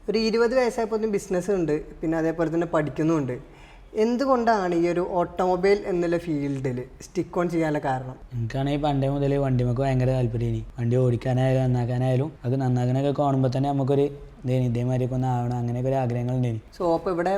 ഒരു 20 വയസ്സായപ്പോൾ ബിസിനസ് ഉണ്ട്, പിന്നെ അതേപോലെ തന്നെ പഠിക്കുന്നുമുണ്ട്. എന്തുകൊണ്ടാണ് ഈ ഒരു ഓട്ടോമൊബൈൽ എന്നുള്ള ഫീൽഡിൽ സ്റ്റിക്ക് ഓൺ ചെയ്യാനുള്ള കാരണം? എനിക്കാണെങ്കിൽ പണ്ടേ മുതൽ വണ്ടിമൊക്കെ ഭയങ്കര താല്പര്യമാണ്. വണ്ടി ഓടിക്കാനായാലും നന്നാക്കാനായാലും അത് നന്നാക്കാനൊക്കെ കാണുമ്പോൾ തന്നെ നമുക്കൊരു ഇതേമാതിരിയൊക്കെ ഒന്ന് ആവണം, അങ്ങനെയൊക്കെ ഒരു ആഗ്രഹങ്ങളുണ്ടായി. സോ അപ്പോൾ ഇവിടെ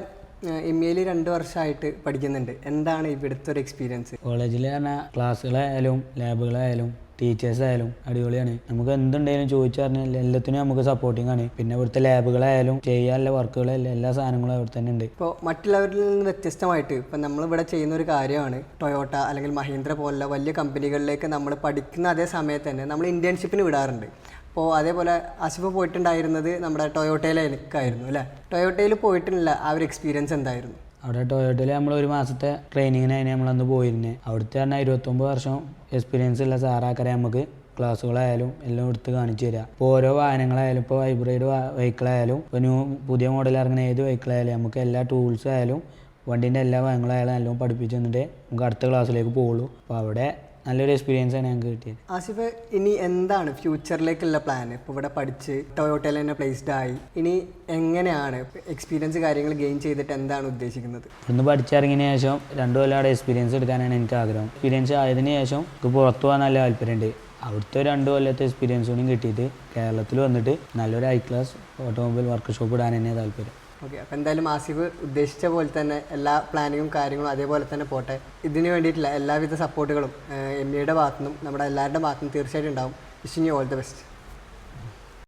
MA 2 വർഷമായിട്ട് പഠിക്കുന്നുണ്ട്. എന്താണ് ഇവിടുത്തെ ഒരു എക്സ്പീരിയൻസ്? കോളേജിൽ പറഞ്ഞാൽ ക്ലാസ്സുകളായാലും ലാബുകളായാലും ടീച്ചേഴ്സായാലും അടിപൊളിയാണ്. നമുക്ക് എന്തുണ്ടെങ്കിലും ചോദിച്ചറിഞ്ഞാൽ എല്ലാത്തിനും നമുക്ക് സപ്പോർട്ടിംഗ് ആണ്. പിന്നെ ഇവിടുത്തെ ലാബുകളായാലും ചെയ്യാനുള്ള വർക്കുകളായാലും എല്ലാ സാധനങ്ങളും അവിടെ തന്നെ ഉണ്ട്. ഇപ്പോൾ മറ്റുള്ളവരിൽ നിന്ന് വ്യത്യസ്തമായിട്ട് ഇപ്പം നമ്മളിവിടെ ചെയ്യുന്ന ഒരു കാര്യമാണ് ടൊയോട്ട അല്ലെങ്കിൽ മഹീന്ദ്ര പോലുള്ള വലിയ കമ്പനികളിലേക്ക് നമ്മൾ പഠിക്കുന്ന അതേ സമയത്ത് തന്നെ നമ്മൾ ഇന്റേൺഷിപ്പിന് വിടാറുണ്ട്. അപ്പോൾ അതേപോലെ ആസിഫ് പോയിട്ടുണ്ടായിരുന്നത് നമ്മുടെ ടൊയോട്ടയിലെ എനിക്കായിരുന്നു അല്ലേ? ടൊയോട്ടയിൽ പോയിട്ടുള്ള ആ ഒരു എക്സ്പീരിയൻസ് എന്തായിരുന്നു? അവിടെ ടൊയോട്ടയിൽ നമ്മൾ ഒരു മാസത്തെ ട്രെയിനിങ്ങിനായി നമ്മളന്ന് പോയിരുന്നത്. അവിടുത്തെ പറഞ്ഞാൽ 29 വർഷം എക്സ്പീരിയൻസ് ഉള്ള സാറാക്കരെ നമുക്ക് ക്ലാസ്സുകളായാലും എല്ലാം എടുത്ത് കാണിച്ചു തരിക. ഇപ്പോൾ ഓരോ വാഹനങ്ങളായാലും ഇപ്പോൾ ഹൈബ്രിഡ് വെഹിക്കിളായാലും ഇപ്പോൾ പുതിയ മോഡൽ ഇറങ്ങുന്ന ഏത് വെഹിക്കിളായാലും നമുക്ക് എല്ലാ ടൂൾസ് ആയാലും വണ്ടീൻ്റെ എല്ലാ ഭാഗങ്ങളായാലും എല്ലാം പഠിപ്പിച്ചു തന്നിട്ട് നമുക്ക് അടുത്ത ക്ലാസ്സിലേക്ക് പോകുള്ളൂ. അപ്പോൾ അവിടെ നല്ലൊരു എക്സ്പീരിയൻസ് ആണ് ഞങ്ങൾക്ക് കിട്ടിയത്. ആസിഫ്, ഇനി എന്താണ് ഫ്യൂച്ചറിലേക്കുള്ള പ്ലാൻ? ഇപ്പോൾ ഇവിടെ പഠിച്ച് ടൊയോട്ടയിൽ തന്നെ പ്ലേസ്ഡ് ആയി, ഇനി എങ്ങനെയാണ് എക്സ്പീരിയൻസ് കാര്യങ്ങൾ ഗെയിൻ ചെയ്തിട്ട് എന്താണ് ഉദ്ദേശിക്കുന്നത്? ഇന്ന് പഠിച്ചിറങ്ങിയതിന് ശേഷം 2 കൊല്ലം അവിടെ എക്സ്പീരിയൻസ് എടുക്കാനാണ് എനിക്ക് ആഗ്രഹം. എക്സ്പീരിയൻസ് ആയതിനു ശേഷം എനിക്ക് പുറത്തു പോകാൻ നല്ല താല്പര്യമുണ്ട്. അവിടുത്തെ 2 കൊല്ലത്തെ എക്സ്പീരിയൻസ് കൂടി കിട്ടിയിട്ട് കേരളത്തിൽ വന്നിട്ട് നല്ലൊരു ഹൈ ക്ലാസ് ഓട്ടോമൊബൈൽ വർക്ക്ഷോപ്പ് ഇടാൻ തന്നെ താല്പര്യം. ഓക്കെ, അപ്പോൾ എന്തായാലും ആസിഫ് ഉദ്ദേശിച്ച പോലെ തന്നെ എല്ലാ പ്ലാനിങ്ങും കാര്യങ്ങളും അതേപോലെ തന്നെ പോട്ടെ. ഇതിന് വേണ്ടിയിട്ടുള്ള എല്ലാവിധ സപ്പോർട്ടുകളും MA ഭാഗത്തുനിന്നും നമ്മുടെ എല്ലാവരുടെ ഭാഗത്തുനിന്നും തീർച്ചയായിട്ടും ഉണ്ടാവും. Wishing you all the best.